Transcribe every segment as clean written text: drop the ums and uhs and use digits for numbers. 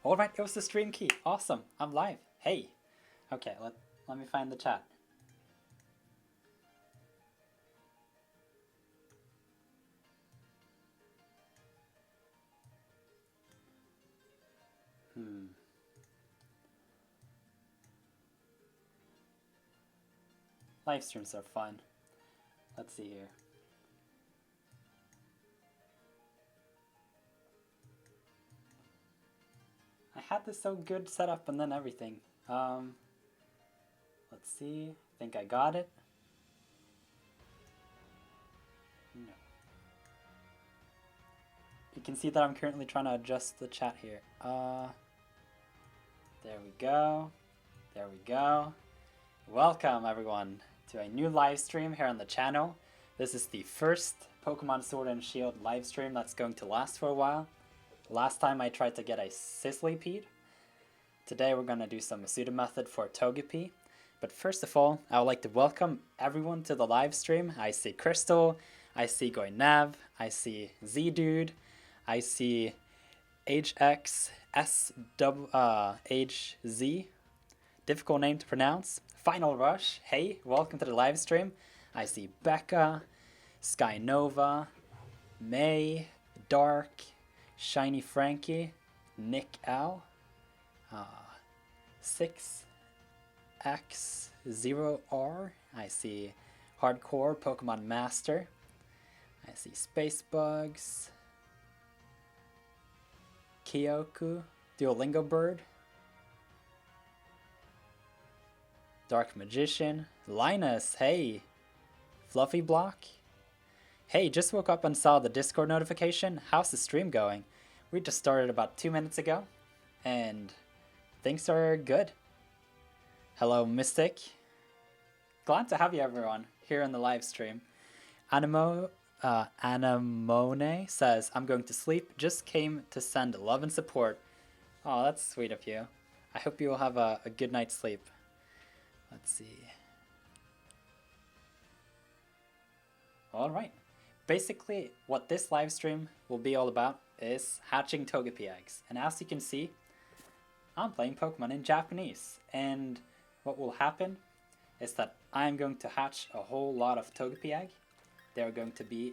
Alright, it was the stream key. Awesome. I'm live. Hey. Okay, let me find the chat. Live streams are fun. Let's see here. I had this so good set up and then everything. Let's see. I think I got it. No. You can see that I'm currently trying to adjust the chat here. There we go. There we go. Welcome everyone to a new live stream here on the channel. This is the first Pokemon Sword and Shield live stream that's going to last for a while. Last time I tried to get a Sizzlipede. Today we're going to do some Masuda method for Togepi. But first of all, I would like to welcome everyone to the live stream. I see Crystal, I see Goynav, I see Z-Dude, I see HXSHZ, difficult name to pronounce. Final Rush, hey, welcome to the live stream. I see Becca, Sky Nova, May, Dark, Shiny Frankie, Nick L, 6X0R, I see Hardcore Pokemon Master, I see Space Bugs, Kyoku, Duolingo Bird, Dark Magician, Linus, hey, Fluffy Block, hey, just woke up and saw the Discord notification. How's the stream going? We just started about 2 minutes ago, and things are good. Hello, Mystic. Glad to have you, everyone, here in the live stream. Anemone says, I'm going to sleep. Just came to send love and support. Oh, that's sweet of you. I hope you will have a good night's sleep. Let's see. All right. Basically, what this live stream will be all about is hatching Togepi eggs. And as you can see, I'm playing Pokemon in Japanese. And what will happen is that I'm going to hatch a whole lot of Togepi egg. They're going to be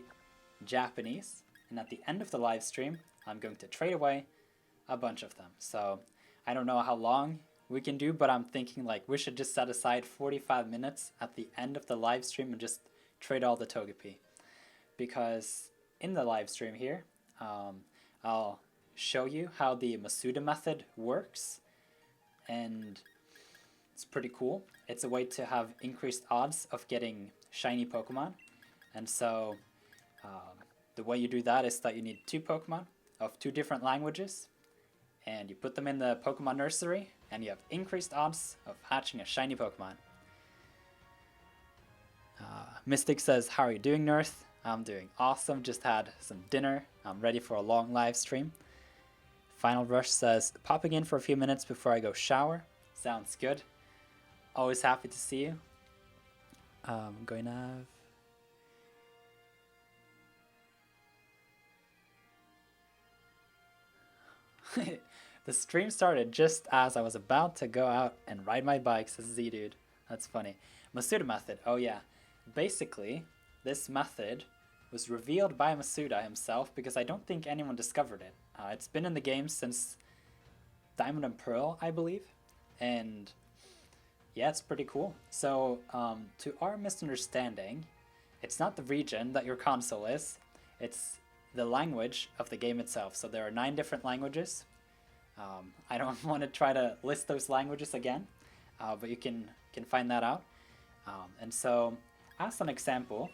Japanese. And at the end of the live stream, I'm going to trade away a bunch of them. So I don't know how long we can do, but I'm thinking like we should just set aside 45 minutes at the end of the live stream and just trade all the Togepi. Because in the live stream here, I'll show you how the Masuda method works, and it's pretty cool. It's a way to have increased odds of getting shiny Pokemon, and so the way you do that is that you need 2 Pokemon of 2 different languages, and you put them in the Pokemon nursery, and you have increased odds of hatching a shiny Pokemon. Mystic says, how are you doing, Nirth? I'm doing awesome, just had some dinner. I'm ready for a long live stream. Final Rush says, popping in for a few minutes before I go shower. Sounds good. Always happy to see you. Going to have... The stream started just as I was about to go out and ride my bike, says Z-Dude. That's funny. Masuda method, oh yeah. Basically, this method was revealed by Masuda himself because I don't think anyone discovered it. It's been in the game since Diamond and Pearl, I believe. And yeah, it's pretty cool. So to our misunderstanding, it's not the region that your console is. It's the language of the game itself. So there are 9 different languages. I don't want to try to list those languages again, but you can find that out. And so, as an example,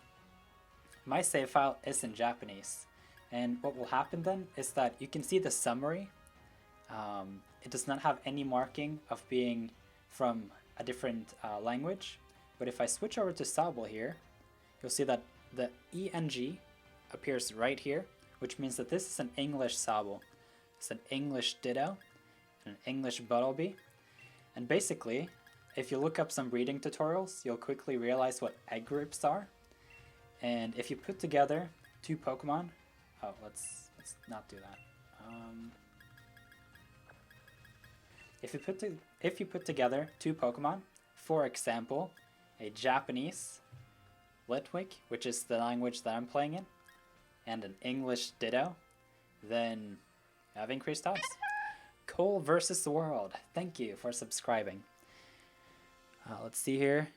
my save file is in Japanese, and what will happen then is that you can see the summary. It does not have any marking of being from a different language, but if I switch over to Sable here, you'll see that the ENG appears right here, which means that this is an English Sable. It's an English Ditto, an English Buttlebee, and basically, if you look up some reading tutorials, you'll quickly realize what egg groups are. And if you put together 2 Pokemon, oh, let's not do that. if you put together two Pokemon, for example, a Japanese Litwick, which is the language that I'm playing in, and an English Ditto, then you have increased odds. Cole versus the world. Thank you for subscribing. Let's see here.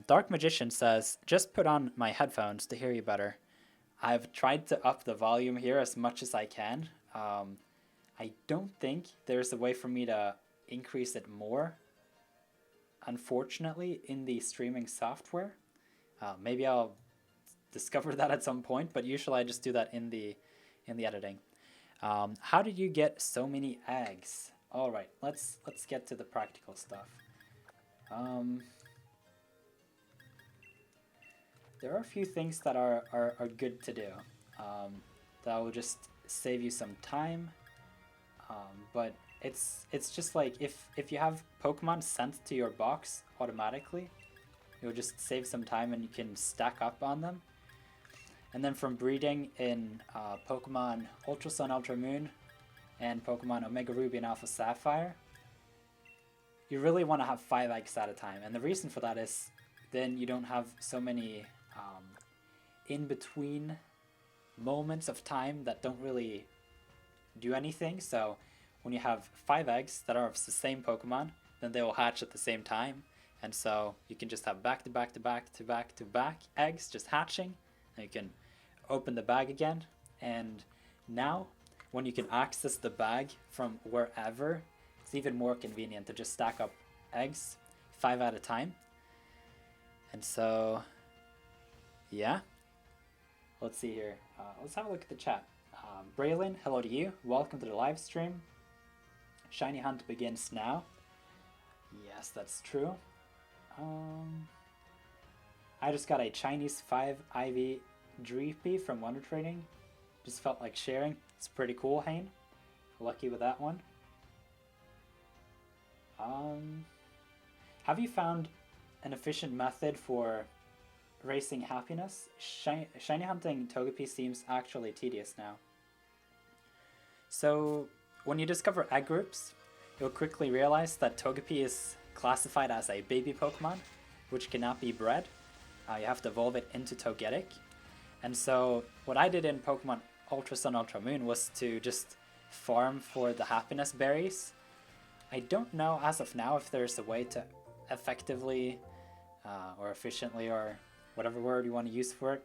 Dark Magician says, just put on my headphones to hear you better. I've tried to up the volume here as much as I can. I don't think there's a way for me to increase it more, unfortunately, in the streaming software. Maybe I'll discover that at some point, but usually I just do that in the editing. How did you get so many eggs? All right, let's get to the practical stuff. There are a few things that are good to do. That will just save you some time. But it's just like if you have Pokemon sent to your box automatically, you'll just save some time and you can stack up on them. And then from breeding in Pokemon Ultra Sun, Ultra Moon, and Pokemon Omega Ruby and Alpha Sapphire, you really want to have 5 eggs at a time. And the reason for that is then you don't have so many in-between moments of time that don't really do anything. So when you have 5 eggs that are of the same Pokemon, then they will hatch at the same time. And so you can just have back-to-back-to-back-to-back eggs just hatching. And you can open the bag again. And now, when you can access the bag from wherever, it's even more convenient to just stack up eggs 5 at a time. And so, yeah. Let's see here. Let's have a look at the chat. Braylon, hello to you. Welcome to the live stream. Shiny Hunt begins now. Yes, that's true. I just got a Chinese 5 IV Dreepy from Wonder Trading. Just felt like sharing. It's pretty cool, Hane. Lucky with that one. Have you found an efficient method for racing happiness? Shiny hunting Togepi seems actually tedious now. So, when you discover egg groups, you'll quickly realize that Togepi is classified as a baby Pokemon, which cannot be bred. You have to evolve it into Togetic. And so, what I did in Pokemon Ultra Sun, Ultra Moon was to just farm for the happiness berries. I don't know as of now if there's a way to effectively or efficiently, or whatever word you want to use for it,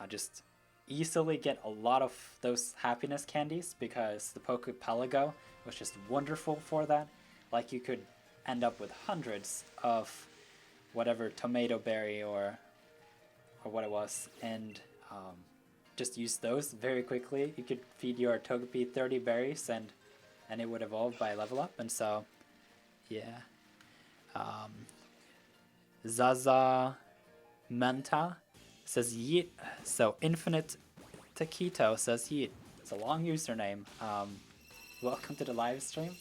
just easily get a lot of those happiness candies, because the Poképelago was just wonderful for that. Like, you could end up with hundreds of whatever tomato berry or what it was, and just use those very quickly. You could feed your Togepi 30 berries and it would evolve by level up. And so, yeah. Zaza Manta says yeet. So Infinite Taquito says yeet. It's a long username. Welcome to the live stream.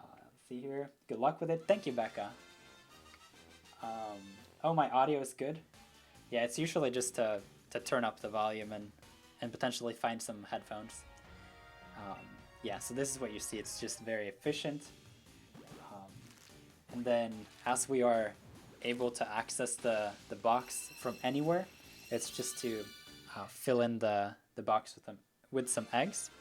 Let's see here. Good luck with it. Thank you, Becca. Oh, my audio is good. Yeah, it's usually just to turn up the volume and potentially find some headphones. Yeah, so this is what you see. It's just very efficient. And then as we are able to access the box from anywhere, it's just to fill in the box with some eggs.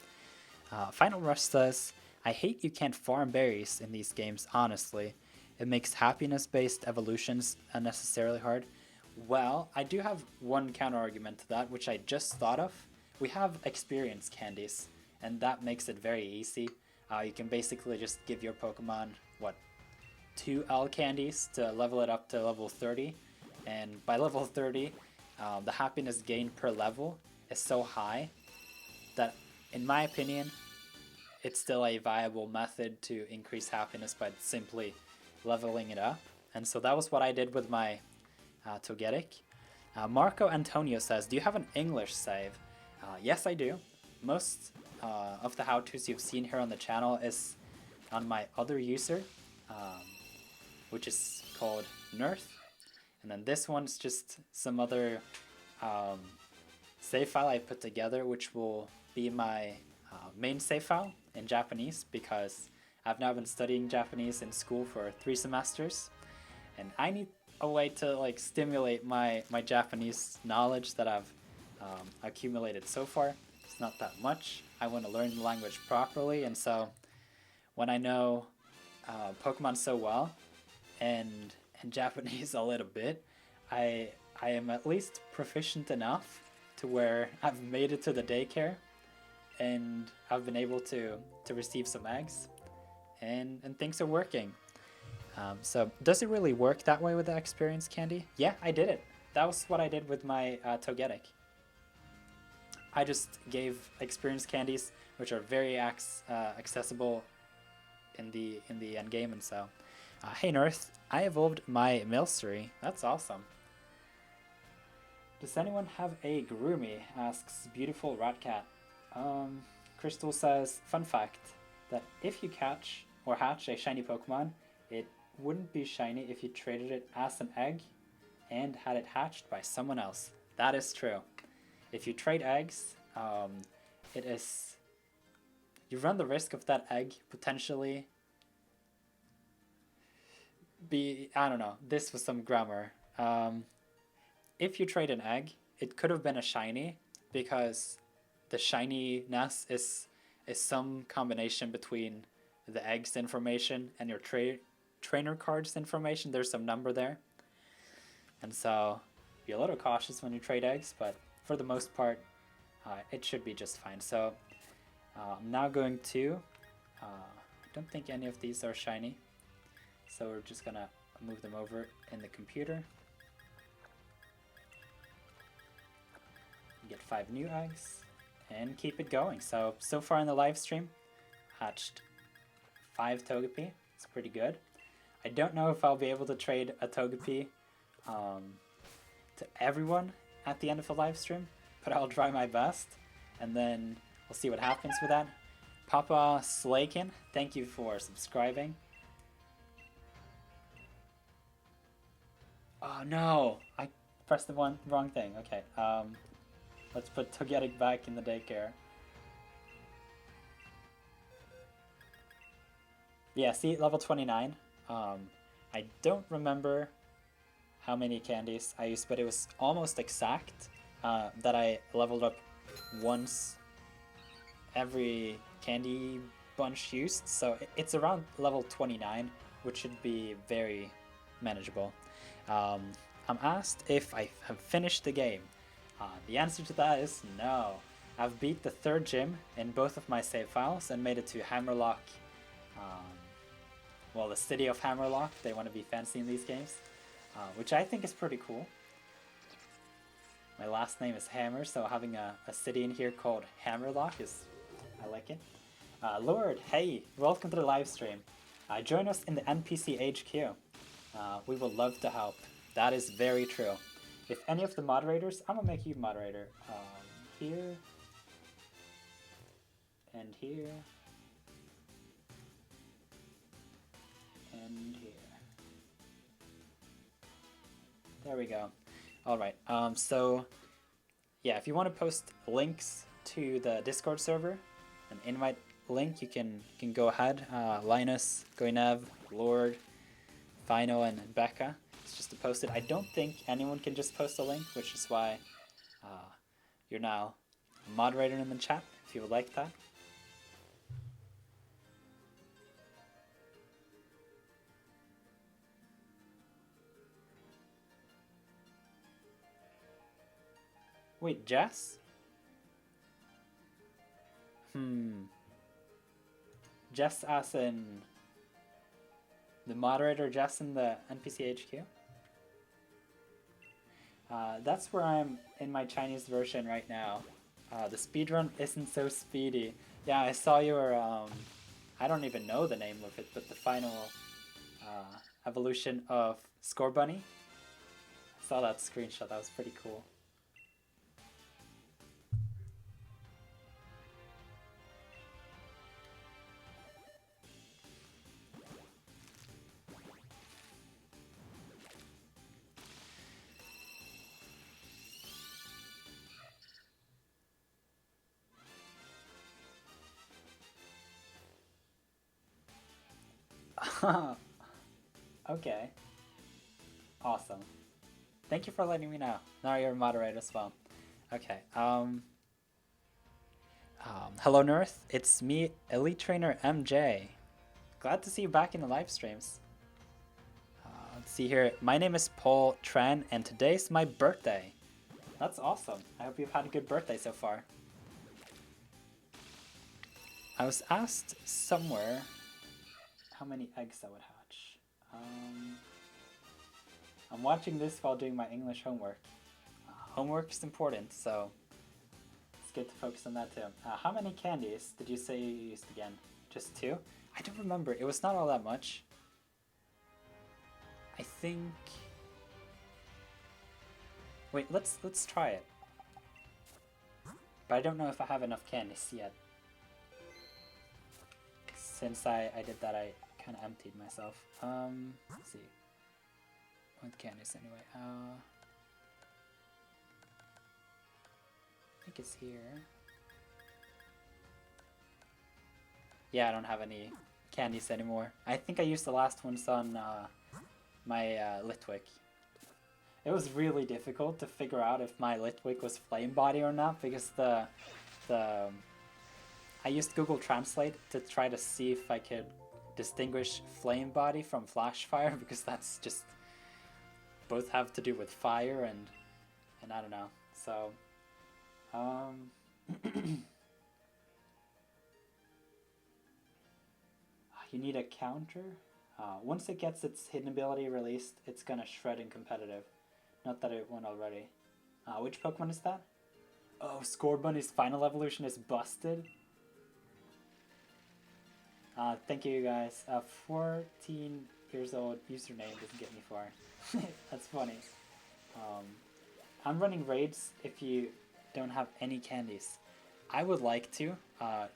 Final Rush says, I hate you can't farm berries in these games, honestly. It makes happiness-based evolutions unnecessarily hard. Well, I do have one counter-argument to that, which I just thought of. We have experience candies, and that makes it very easy. You can basically just give your Pokemon, 2 L candies to level it up to level 30. And by level 30, the happiness gain per level is so high that, in my opinion, it's still a viable method to increase happiness by simply leveling it up. And so that was what I did with my Togetic. Marco Antonio says, do you have an English save? Yes, I do. Most of the how-tos you've seen here on the channel is on my other user, which is called Nirth. And then this one's just some other save file I put together, which will be my main save file in Japanese, because I've now been studying Japanese in school for 3 semesters, and I need a way to like stimulate my Japanese knowledge that I've accumulated so far. It's not that much. I want to learn the language properly, and so when I know Pokemon so well and Japanese a little bit, I am at least proficient enough to where I've made it to the daycare and I've been able to receive some eggs and things are working. So does it really work that way with the experience candy? Yeah, I did it. That was what I did with my Togetic. I just gave experience candies, which are very accessible in the end game, and so. Hey Nirth, I evolved my Milcery. That's awesome. Does anyone have a Groomie? Asks Beautiful Ratcat. Crystal says, fun fact, that if you catch or hatch a shiny Pokemon, it wouldn't be shiny if you traded it as an egg and had it hatched by someone else. That is true. If you trade eggs, you run the risk of that egg potentially I don't know, this was some grammar. If you trade an egg, it could have been a shiny because the shininess is some combination between the egg's information and your trainer card's information. There's some number there. And so be a little cautious when you trade eggs, but for the most part, it should be just fine. So I'm now going to, I don't think any of these are shiny. So we're just gonna move them over in the computer. Get 5 new eggs and keep it going. So far in the live stream, hatched 5 Togepi. It's pretty good. I don't know if I'll be able to trade a Togepi to everyone at the end of the live stream, but I'll try my best, and then we'll see what happens with that. Papa Slakin, thank you for subscribing. Oh no, I pressed the wrong thing. Okay, let's put Togetic back in the daycare. Yeah, see, level 29. I don't remember how many candies I used, but it was almost exact that I leveled up once every candy bunch used. So it's around level 29, which should be very manageable. I'm asked if I have finished the game. The answer to that is no. I've beat the 3rd gym in both of my save files and made it to Hammerlock. Well, the city of Hammerlock. They want to be fancy in these games, which I think is pretty cool. My last name is Hammer, so having a city in here called Hammerlock I like it. Lord, hey, welcome to the live stream. Join us in the NPC HQ. We would love to help. That is very true. If any of the moderators, I'm gonna make you moderator. Here and here and here. There we go. All right. So yeah, if you want to post links to the Discord server, an invite link, you can go ahead. Linus, Goinev, Lord, Final, and Becca. It's just to post it. I don't think anyone can just post a link, which is why you're now a moderator in the chat if you would like that. Wait, Jess? Jess as in the moderator, Jess in the NPC HQ? That's where I'm in my Chinese version right now. The speedrun isn't so speedy. Yeah, I saw your, I don't even know the name of it, but the final evolution of Score Bunny. I saw that screenshot, that was pretty cool. Okay. Awesome. Thank you for letting me know. Now you're a moderator as well. Okay. Hello, Nirth. It's me, Elite Trainer MJ. Glad to see you back in the live streams. Let's see here. My name is Paul Tran, and today's my birthday. That's awesome. I hope you've had a good birthday so far. I was asked somewhere how many eggs I would hatch. I'm watching this while doing my English homework. Homework is important, so it's good to focus on that too. How many candies did you say you used again? Just 2? I don't remember. It was not all that much. I think... Wait, let's try it. But I don't know if I have enough candies yet. Since I did that, I kind of emptied myself. Let's see. What candies anyway? I think it's here. Yeah, I don't have any candies anymore. I think I used the last ones on my Litwick. It was really difficult to figure out if my Litwick was Flame Body or not because I used Google Translate to try to see if I could distinguish Flame Body from Flash Fire because that's just both have to do with fire and I don't know. So you need a counter. Once it gets its hidden ability released, it's gonna shred in competitive. Not that it won already. Which Pokemon is that? Oh, Scorbunny's final evolution is busted. Thank you guys. 14 years old username doesn't get me far. That's funny. I'm running raids if you don't have any candies. I would like to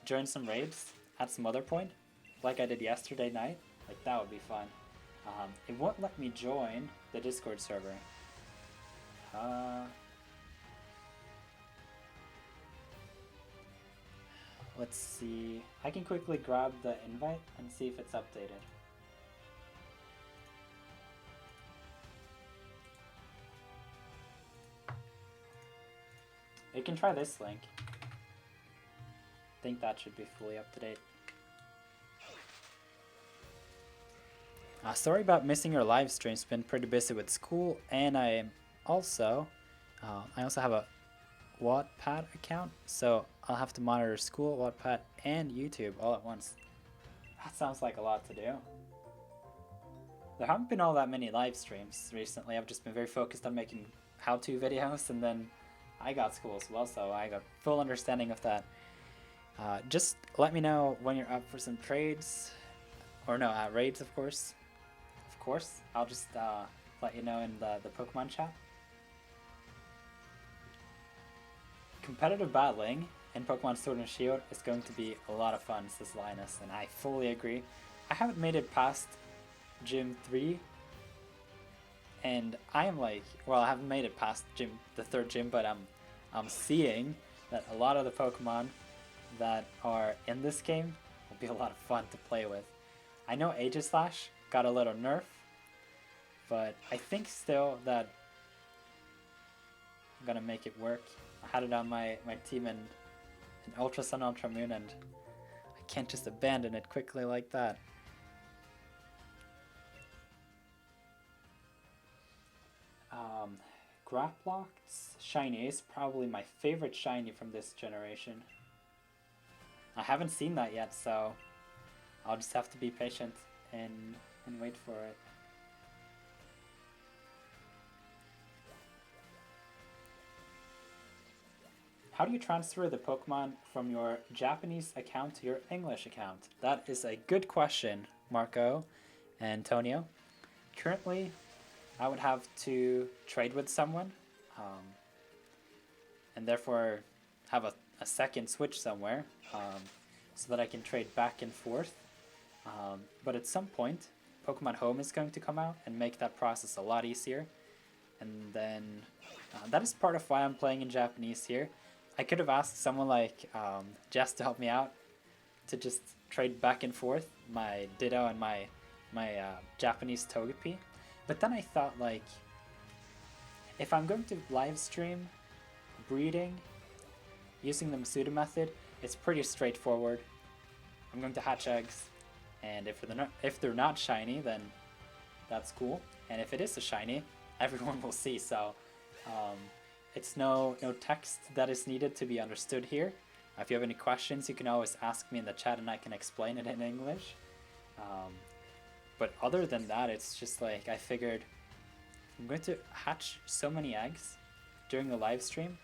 join some raids at some other point, like I did yesterday night. Like that would be fun. It won't let me join the Discord server. Let's see. I can quickly grab the invite and see if it's updated. You can try this link. I think that should be fully up to date. Sorry about missing your live streams. Been pretty busy with school, and I also have a Wattpad account, so I'll have to monitor school, Wattpad, and YouTube all at once. That sounds like a lot to do. There haven't been all that many live streams recently. I've just been very focused on making how-to videos, and then I got school as well, so I got full understanding of that. Just let me know when you're up for some trades, or no, raids, of course. Of course, I'll just let you know in the Pokemon chat. Competitive battling in Pokemon Sword and Shield is going to be a lot of fun, says Linus, and I fully agree. I haven't made it past Gym 3, and I am like, well, I haven't made it past the 3rd gym, but I'm seeing that a lot of the Pokemon that are in this game will be a lot of fun to play with. I know Aegislash got a little nerf, but I think still that I'm gonna make it work. I had it on my team in Ultra Sun, Ultra Moon, and I can't just abandon it quickly like that. Graplock's Shiny is probably my favorite Shiny from this generation. I haven't seen that yet, so I'll just have to be patient and wait for it. How do you transfer the Pokemon from your Japanese account to your English account? That is a good question, Marco and Antonio. Currently, I would have to trade with someone, and therefore have a second switch somewhere, so that I can trade back and forth. But at some point, Pokemon Home is going to come out and make that process a lot easier. And then that is part of why I'm playing in Japanese here. I could have asked someone like Jess to help me out to just trade back and forth my Ditto and my my Japanese Togepi. But then I thought, like, if I'm going to live stream breeding using the Masuda method, it's pretty straightforward. I'm going to hatch eggs, and if they're not shiny, then that's cool. And if it is a shiny, everyone will see. So it's no text that is needed to be understood here. If you have any questions, you can always ask me in the chat, and I can explain it in English. But other than that, it's just like I figured I'm going to hatch so many eggs during the live stream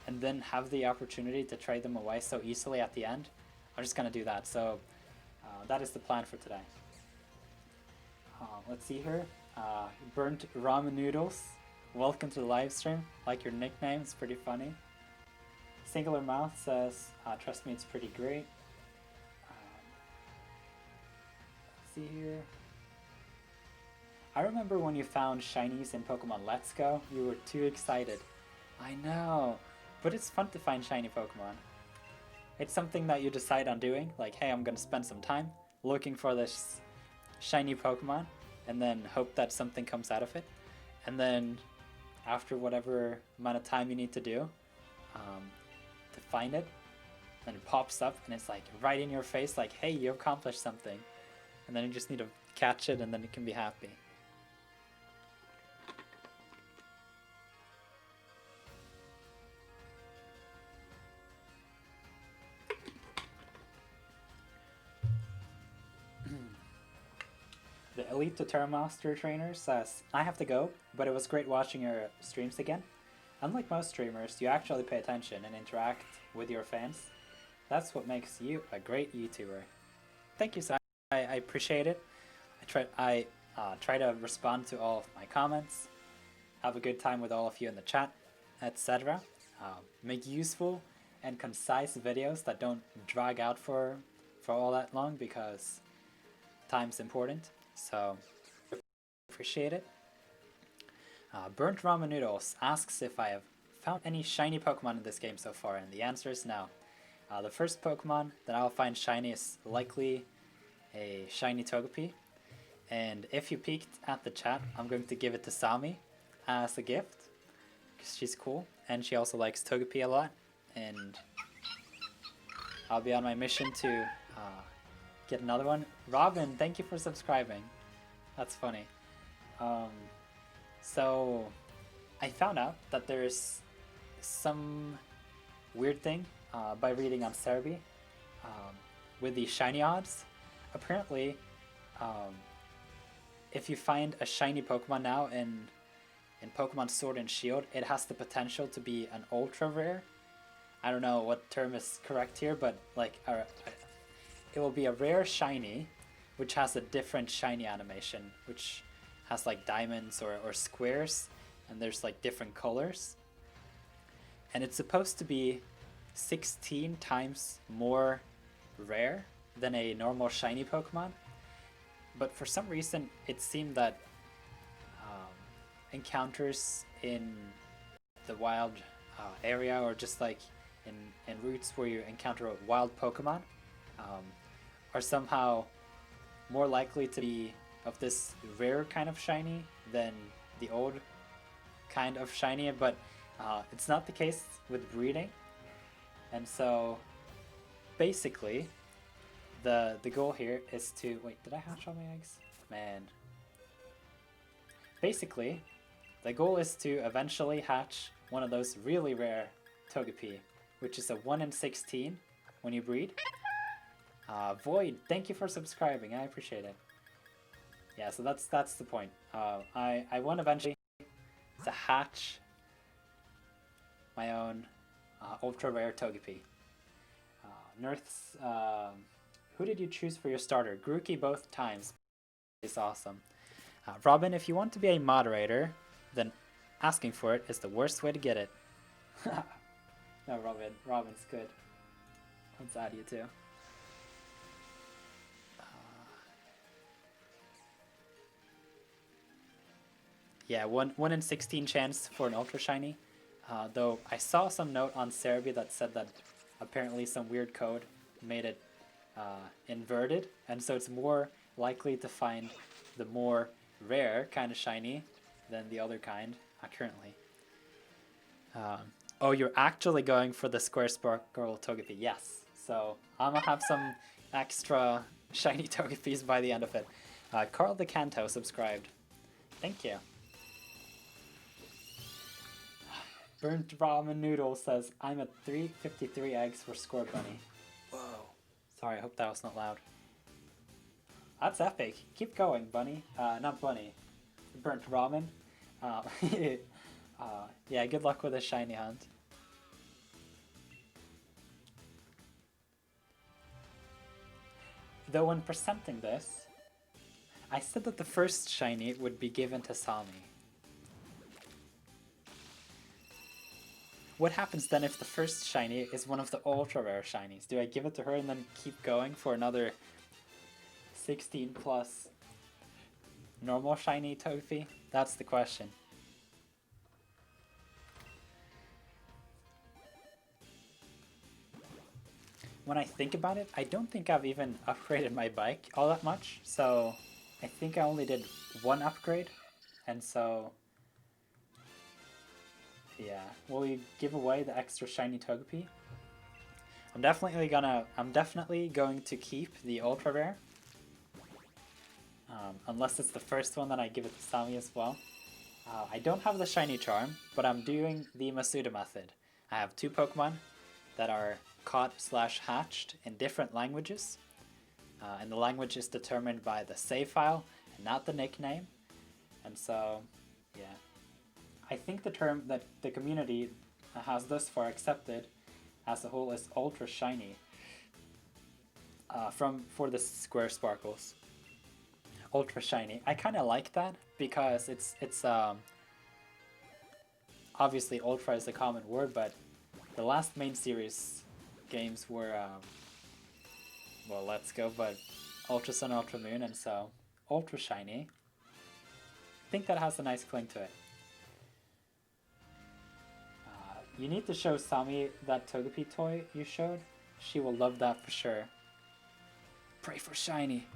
and then have the opportunity to trade them away so easily at the end. I'm just going to do that. So that is the plan for today. Let's see here. Burnt ramen noodles. Welcome to the live stream. Like your nickname, it's pretty funny. Singular Mouth says, trust me, it's pretty great. Let's see here. I remember when you found shinies in Pokemon Let's Go, you were too excited. I know, but it's fun to find shiny Pokemon. It's something that you decide on doing, like, hey, I'm gonna spend some time looking for this shiny Pokemon, and then hope that something comes out of it. And then, after whatever amount of time you need to do to find it, then it pops up, and it's like right in your face, like, hey, you accomplished something. And then you just need to catch it, and then you can be happy. The Elite Terra Master Trainer says, I have to go, but it was great watching your streams again. Unlike most streamers, you actually pay attention and interact with your fans. That's what makes you a great YouTuber. Thank you, Sai. I appreciate it. I try to respond to all of my comments, have a good time with all of you in the chat, etc. Make useful and concise videos that don't drag out for all that long, because time's important. So, appreciate it. Burnt Ramen Noodles asks if I have found any shiny Pokemon in this game so far, and the answer is no. The first Pokemon that I'll find shiny is likely a Shiny Togepi, and if you peeked at the chat, I'm going to give it to Sami as a gift, because she's cool, and she also likes Togepi a lot, and I'll be on my mission to get another one. Robin, thank you for subscribing. That's funny. So I found out that there's some weird thing by reading on Cerebi with the shiny odds. Apparently, if you find a shiny Pokemon now in Pokemon Sword and Shield, it has the potential to be an ultra rare. I don't know what term is correct here, but like it will be a rare shiny which has a different shiny animation, which has like diamonds or squares, and there's like different colors. And it's supposed to be 16 times more rare than a normal shiny Pokemon. But for some reason, it seemed that encounters in the wild area, or just like in routes where you encounter a wild Pokemon, are somehow more likely to be of this rare kind of shiny than the old kind of shiny, but it's not the case with breeding. And so basically the goal here is to wait, did I hatch all my eggs? Man. Basically the goal is to eventually hatch one of those really rare Togepi, which is a 1 in 16 when you breed. Void, thank you for subscribing, I appreciate it. Yeah, so that's the point. I want eventually to hatch my own ultra rare Togepi. Nirth's, who did you choose for your starter? Grookey both times. It's awesome. Robin, if you want to be a moderator, then asking for it is the worst way to get it. No, Robin's good. Let's add you too. Yeah, 1 in 16 chance for an ultra shiny. Though I saw some note on Cerebi that said that apparently some weird code made it inverted, and so it's more likely to find the more rare kind of shiny than the other kind currently. Oh, you're actually going for the Square Sparkle Togepi. Yes. So I'm gonna have some extra shiny Togepis by the end of it. Carl the Canto subscribed. Thank you. Burnt Ramen Noodle says, I'm at 353 eggs for Score Bunny. Whoa. Sorry, I hope that was not loud. That's epic. Keep going, Bunny. Not Bunny. Burnt Ramen. Yeah, good luck with the shiny hunt. Though when presenting this, I said that the first shiny would be given to Sami. What happens then if the first shiny is one of the ultra rare shinies? Do I give it to her and then keep going for another 16 plus normal shiny Togepi? That's the question. When I think about it, I don't think I've even upgraded my bike all that much, so I think I only did one upgrade, and so yeah, will we give away the extra shiny Togepi? I'm definitely going to keep the ultra rare, unless it's the first one, then I give it to Sami as well. I don't have the shiny charm, but I'm doing the Masuda method. I have 2 Pokemon that are caught/hatched in different languages, and the language is determined by the save file and not the nickname. And so, yeah, I think the term that the community has thus far accepted as a whole is ultra shiny for the Square Sparkles. Ultra shiny. I kind of like that because it's obviously ultra is a common word, but the last main series games were well, Let's Go, but Ultra Sun, Ultra Moon, and so ultra shiny. I think that has a nice cling to it. You need to show Sami that Togepi toy you showed. She will love that for sure. Pray for shiny.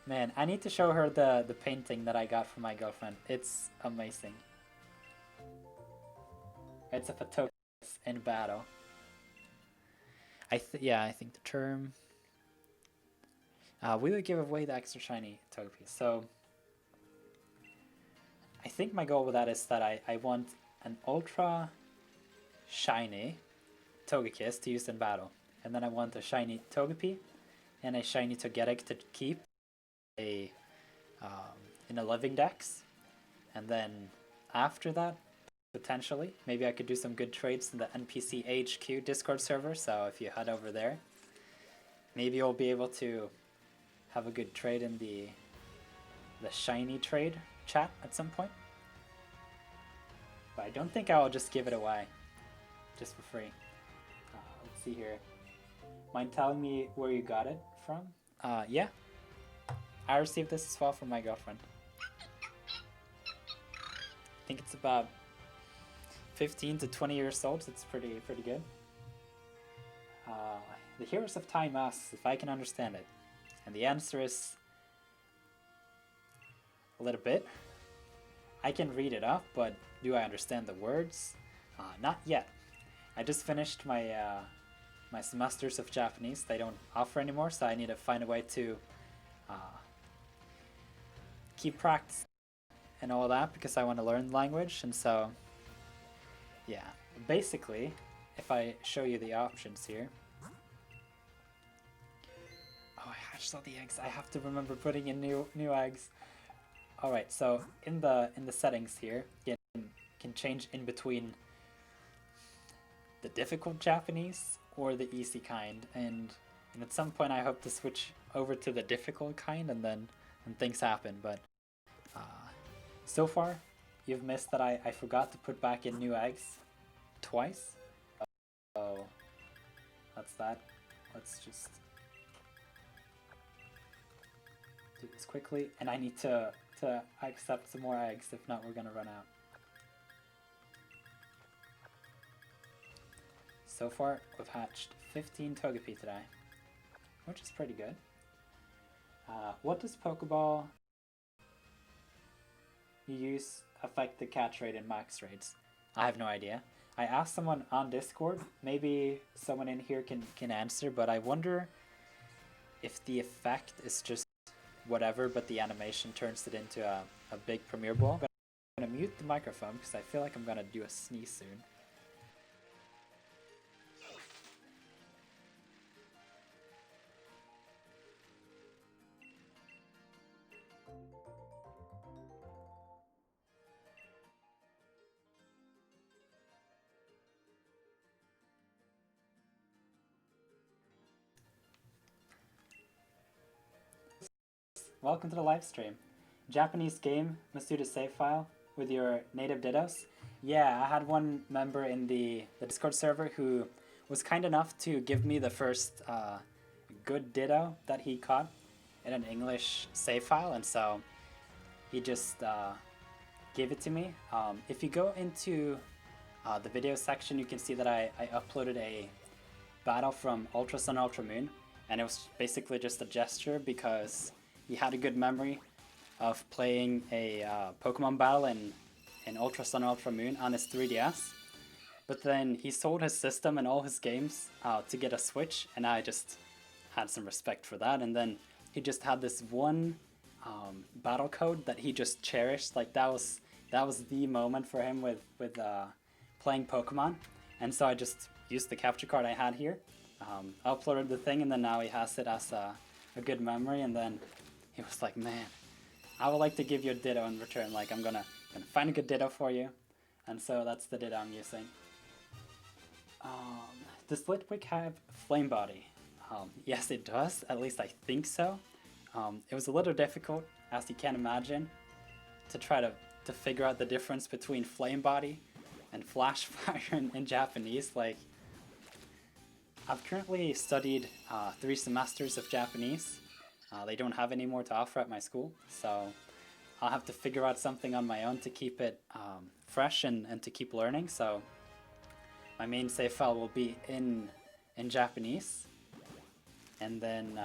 Man, I need to show her the painting that I got from my girlfriend. It's amazing. It's a Photoshop in battle. I think the term... we would give away the extra shiny Togepi. So I think my goal with that is that I want an ultra shiny Togekiss to use in battle. And then I want a shiny Togepi and a shiny Togetic to keep in a living dex. And then after that, potentially, maybe I could do some good trades in the NPC HQ Discord server, so if you head over there, maybe you'll be able to have a good trade in the shiny trade chat at some point. But I don't think I'll just give it away, just for free. Let's see here. Mind telling me where you got it from? Yeah. I received this as well from my girlfriend. I think it's about 15 to 20 years old, so it's pretty good. The Heroes of Time asks if I can understand it. And the answer is a little bit. I can read it up, but do I understand the words? Not yet. I just finished my my semesters of Japanese. They don't offer anymore, so I need to find a way to keep practice and all that because I want to learn the language. And so, yeah, basically, if I show you the options here. Oh, I hatched all the eggs. I have to remember putting in new eggs. All right, so in the settings here, you can change in between the difficult Japanese or the easy kind, and at some point I hope to switch over to the difficult kind, and then things happen. But so far, you've missed that I forgot to put back in new eggs twice. Oh, that's that. Let's just do this quickly, and I need to accept some more eggs, if not we're gonna run out. So far, we've hatched 15 Togepi today, which is pretty good. What does Pokeball you use affect the catch rate and max rates? I have no idea. I asked someone on Discord, maybe someone in here can answer, but I wonder if the effect is just whatever, but the animation turns it into a big Premier Ball. I'm gonna mute the microphone because I feel like I'm gonna do a sneeze soon. Welcome to the live stream. Japanese game, Masuda save file with your native Dittos. Yeah, I had one member in the Discord server who was kind enough to give me the first good Ditto that he caught in an English save file, and so he just gave it to me. If you go into the video section, you can see that I uploaded a battle from Ultra Sun Ultra Moon, and it was basically just a gesture because he had a good memory of playing a Pokemon battle in Ultra Sun Ultra Moon on his 3DS. But then he sold his system and all his games to get a Switch, and I just had some respect for that. And then he just had this one battle code that he just cherished. Like that was the moment for him with playing Pokemon. And so I just used the capture card I had here, uploaded the thing, and then now he has it as a good memory. And then he was like, man, I would like to give you a Ditto in return. Like, I'm gonna find a good Ditto for you. And so that's the Ditto I'm using. Does Litwick have Flame Body? Yes, it does. At least I think so. It was a little difficult, as you can imagine, to try to figure out the difference between Flame Body and Flash Fire in Japanese. Like, I've currently studied 3 semesters of Japanese. They don't have any more to offer at my school, so I'll have to figure out something on my own to keep it fresh and to keep learning. So my main save file will be in Japanese, and then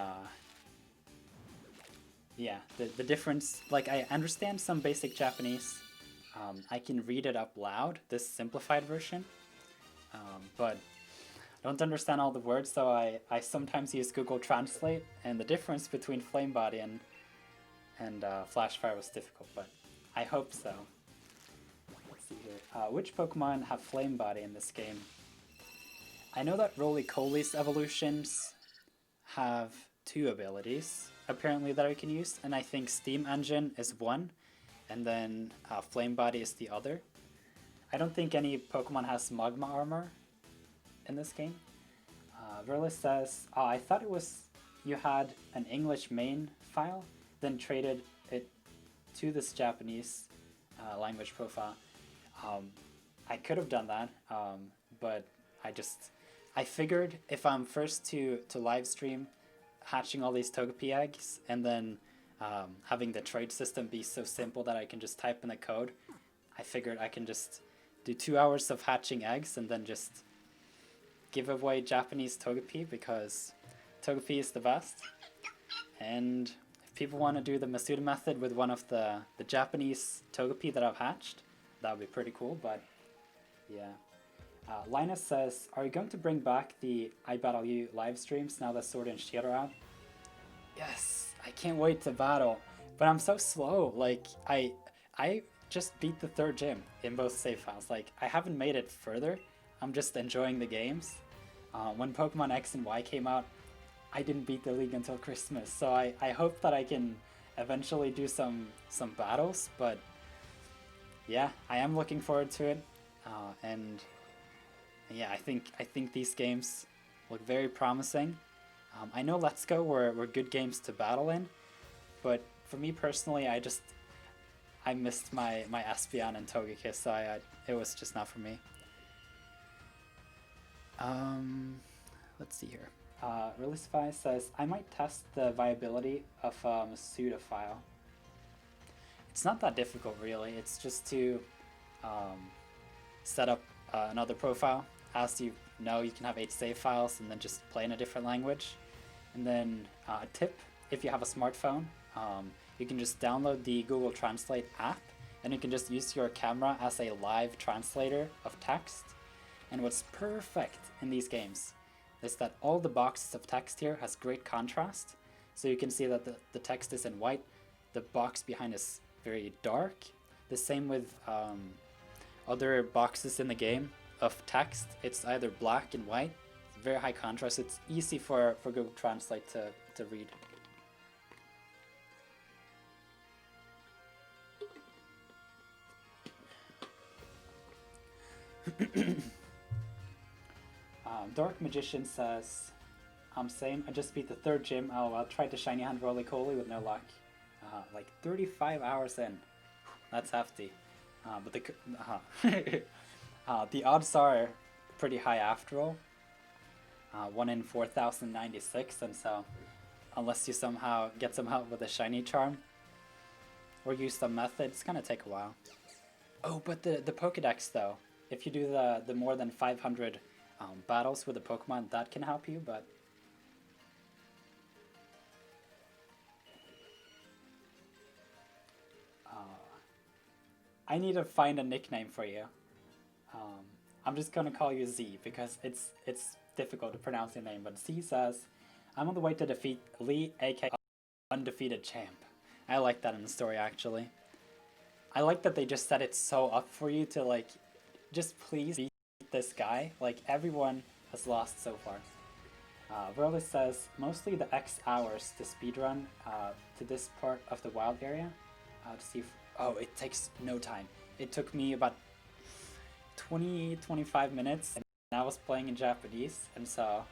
yeah, the difference, like I understand some basic Japanese. I can read it up loud, this simplified version, but I don't understand all the words, so I sometimes use Google Translate, and the difference between Flame Body and Flash Fire was difficult, but I hope so. Let's see here. Which Pokemon have Flame Body in this game? I know that Roly-Coly's evolutions have 2 abilities, apparently, that I can use, and I think Steam Engine is one, and then Flame Body is the other. I don't think any Pokemon has Magma Armor in this game. Verlis says, I thought it was you had an English main file, then traded it to this Japanese language profile. I could have done that, but I figured if I'm first to live stream hatching all these Togepi eggs, and then having the trade system be so simple that I can just type in the code, I figured I can just do 2 hours of hatching eggs and then just give away Japanese Togepi, because Togepi is the best. And if people want to do the Masuda method with one of the Japanese Togepi that I've hatched, that would be pretty cool, but yeah. Linus says, are you going to bring back the I Battle You live streams now that Sword and Shield are out? Yes, I can't wait to battle, but I'm so slow. Like, I just beat the 3rd gym in both save files. Like, I haven't made it further. I'm just enjoying the games. When Pokemon X and Y came out, I didn't beat the league until Christmas, so I hope that I can eventually do some battles, but yeah, I am looking forward to it, and yeah, I think these games look very promising. I know Let's Go were good games to battle in, but for me personally, I missed my Espeon and Togekiss, so it was just not for me. Let's see here. Relisify says, I might test the viability of a Masuda file. It's not that difficult, really. It's just to set up another profile as you know, you can have 8 save files and then just play in a different language. And then a tip, if you have a smartphone, you can just download the Google Translate app, and you can just use your camera as a live translator of text. And what's perfect in these games is that all the boxes of text here has great contrast. So you can see that the text is in white, the box behind is very dark. The same with other boxes in the game of text. It's either black and white, very high contrast. It's easy for Google Translate to read. Dark Magician says, same, I just beat the 3rd gym. Oh, I tried to shiny hand roly-coly with no luck. Like 35 hours in. That's hefty. But the odds are pretty high after all. 1 in 4,096, and so unless you somehow get some help with a shiny charm or use some method, it's gonna take a while. Oh, but the Pokedex though, if you do the more than 500 battles with a Pokemon, that can help you, but I need to find a nickname for you. I'm just gonna call you Z because it's difficult to pronounce your name, but Z says, I'm on the way to defeat Lee, aka undefeated champ. I like that in the story actually. I like that they just set it so up for you to like, just please beat this guy. Like everyone has lost so far. Verlis says, mostly the X hours to speedrun to this part of the wild area. To see if, oh, it takes no time. It took me about 20-25 minutes, and I was playing in Japanese, and so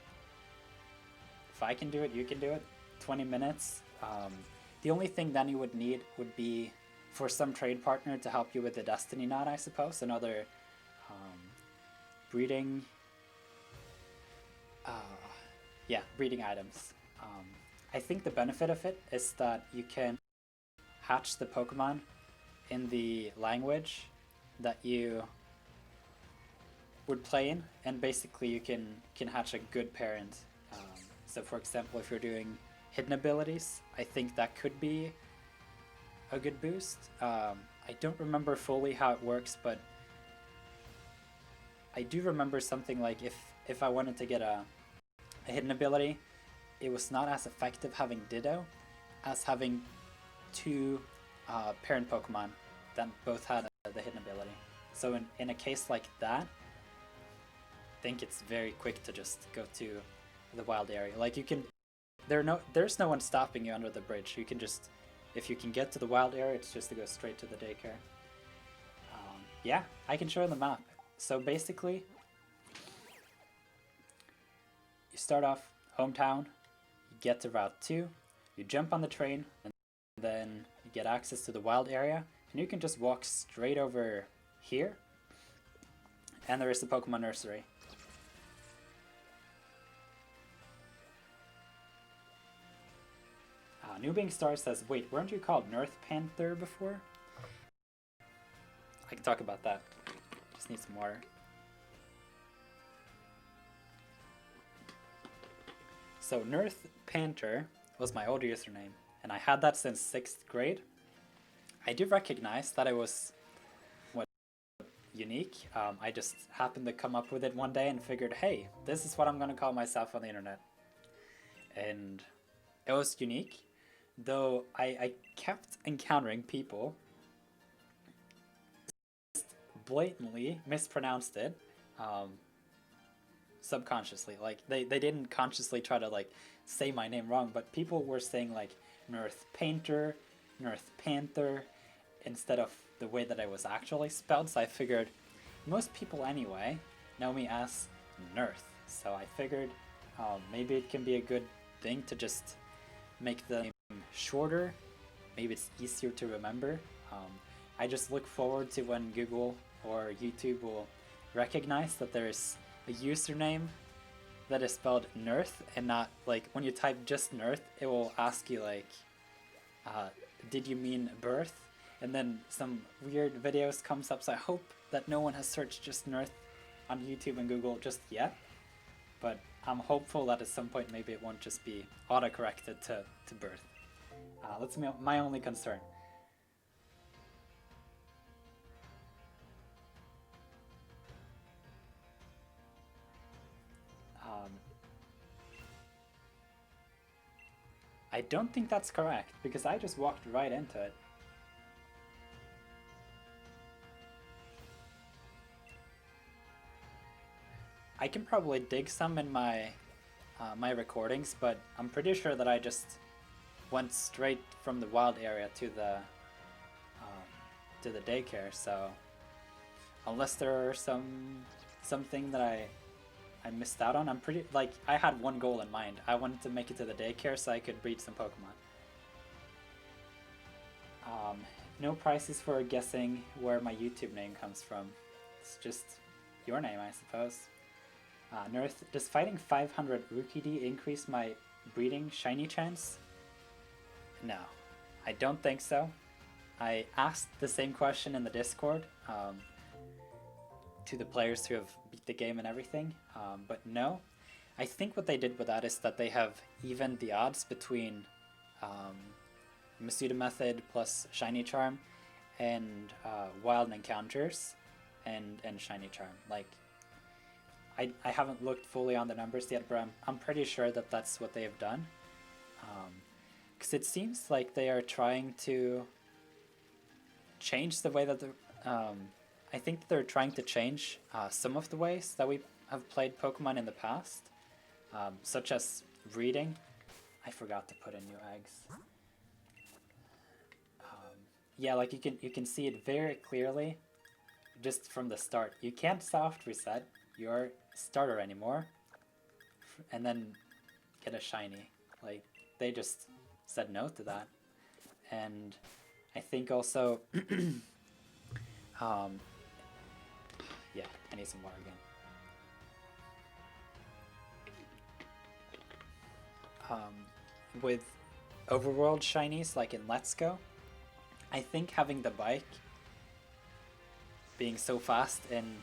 if I can do it, you can do it. 20 minutes. The only thing then you would need would be for some trade partner to help you with the Destiny Knot, I suppose, another breeding breeding items. I think the benefit of it is that you can hatch the Pokemon in the language that you would play in, and basically you can hatch a good parent. So for example, if you're doing hidden abilities, I think that could be a good boost. I don't remember fully how it works, but I do remember something like if I wanted to get a hidden ability, it was not as effective having Ditto as having 2 parent Pokemon that both had the hidden ability. So in a case like that, I think it's very quick to just go to the wild area. Like you can, there's no one stopping you under the bridge. You can just, if you can get to the wild area, it's just to go straight to the daycare. Yeah, I can show you the map. So basically, you start off hometown, you get to Route 2, you jump on the train, and then you get access to the wild area, and you can just walk straight over here, and there is the Pokemon Nursery. Newbing Star says, wait, weren't you called Nirth Panther before? I can talk about that. Just need some water. So Nirth Panther was my old username, and I had that since 6th grade. I do recognize that it was unique. I just happened to come up with it one day and figured, hey, this is what I'm going to call myself on the internet. And it was unique, though I kept encountering people blatantly mispronounced it subconsciously. Like they didn't consciously try to like say my name wrong, but people were saying like Nirth Painter, Nirth Panther instead of the way that I was actually spelled. So I figured most people anyway know me as Nirth, so I figured maybe it can be a good thing to just make the name shorter. Maybe it's easier to remember. I just look forward to when Google or YouTube will recognize that there's a username that is spelled Nirth and not like when you type just Nirth, it will ask you like, did you mean birth? And then some weird videos comes up, so I hope that no one has searched just Nirth on YouTube and Google just yet, but I'm hopeful that at some point maybe it won't just be auto-corrected to birth. That's my only concern. I don't think that's correct, because I just walked right into it. I can probably dig some in my my recordings, but I'm pretty sure that I just went straight from the wild area to the daycare. So unless there are something that I missed out on, I'm pretty like I had one goal in mind. I wanted to make it to the daycare so I could breed some Pokemon. No prizes for guessing where my YouTube name comes from. It's just your name, I suppose. Nirth, does fighting 500 Rookie D increase my breeding shiny chance? No, I don't think so. I asked the same question in the Discord to the players who have beat the game and everything, but no. I think what they did with that is that they have evened the odds between Masuda method plus Shiny Charm and Wild Encounters and Shiny Charm. Like, I haven't looked fully on the numbers yet, but I'm pretty sure that that's what they have done. Because it seems like they are trying to change the way that I think they're trying to change some of the ways that we have played Pokemon in the past, such as breeding. I forgot to put in new eggs. Yeah, like you can see it very clearly just from the start. You can't soft reset your starter anymore and then get a shiny. Like, they just said no to that. And I think also yeah, I need some water again. With overworld shinies like in Let's Go, I think having the bike being so fast in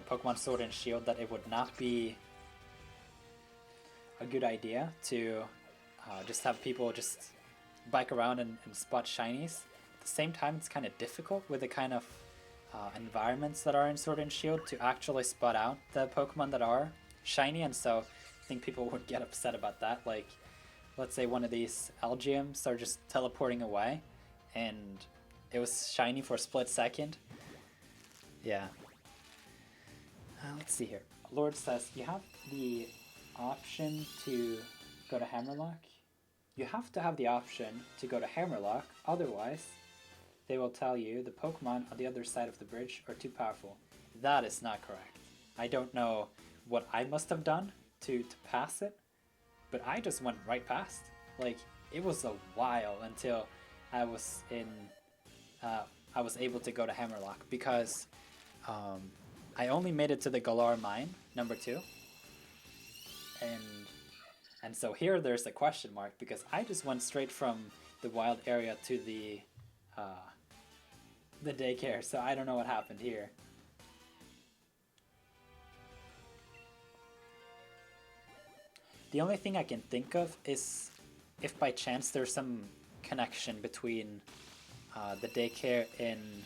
Pokemon Sword and Shield that it would not be a good idea to just have people just bike around and spot shinies. At the same time, it's kind of difficult with the kind of environments that are in Sword and Shield to actually spot out the Pokemon that are shiny, and so I think people would get upset about that. Like, let's say one of these Algiums are just teleporting away and it was shiny for a split second. Yeah. Let's see here. Lord says, you have the option to go to Hammerlock. You have to have the option to go to Hammerlock, otherwise they will tell you the Pokemon on the other side of the bridge are too powerful. That is not correct. I don't know what I must have done to pass it, but I just went right past. Like, it was a while until I was able to go to Hammerlock, because I only made it to the Galar Mine, number 2. And so here there's a question mark, because I just went straight from the wild area to the daycare, so I don't know what happened here. The only thing I can think of is if by chance there's some connection between the daycare in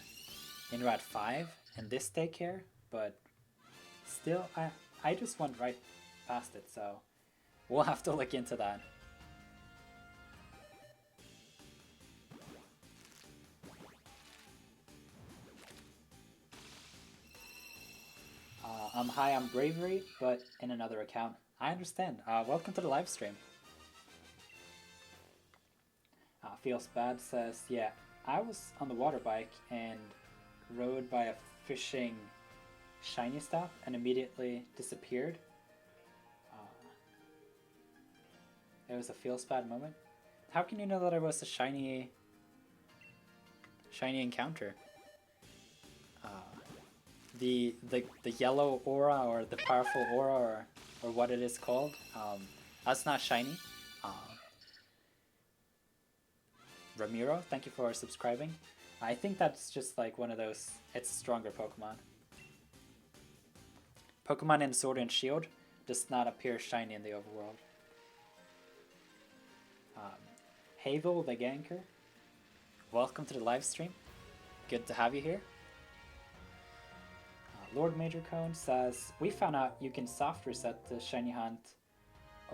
Route 5 and this daycare, but still, I just went right past it, so we'll have to look into that. I'm high on bravery, but in another account. I understand. Welcome to the live stream. Feels Bad says, yeah, I was on the water bike and rode by a fishing shiny stop and immediately disappeared. It was a Feels Bad moment. How can you know that it was a shiny encounter? The yellow aura, or the powerful aura, or what it is called, that's not shiny. Ramiro, thank you for subscribing. I think that's just like one of those, it's a stronger Pokemon. Pokemon in Sword and Shield does not appear shiny in the overworld. Havel the Ganker, welcome to the live stream. Good to have you here. Lord Major Cone says, we found out you can soft reset the Shiny Hunt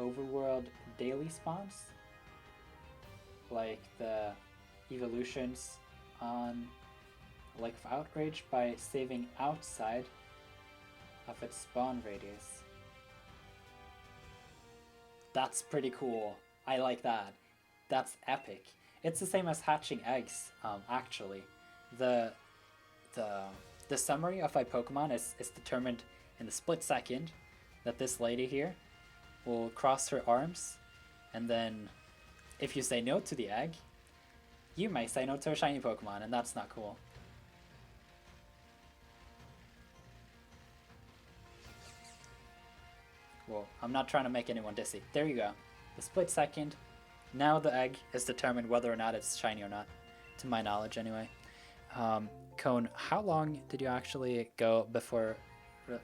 overworld daily spawns. Like the evolutions on Lake of Outrage by saving outside of its spawn radius. That's pretty cool. I like that. That's epic. It's the same as hatching eggs, actually. The summary of my Pokemon is determined in the split second that this lady here will cross her arms, and then if you say no to the egg, you may say no to a shiny Pokemon, and that's not cool. Well, I'm not trying to make anyone dizzy. There you go. The split second. Now the egg is determined whether or not it's shiny or not, to my knowledge anyway. Cone, how long did you actually go before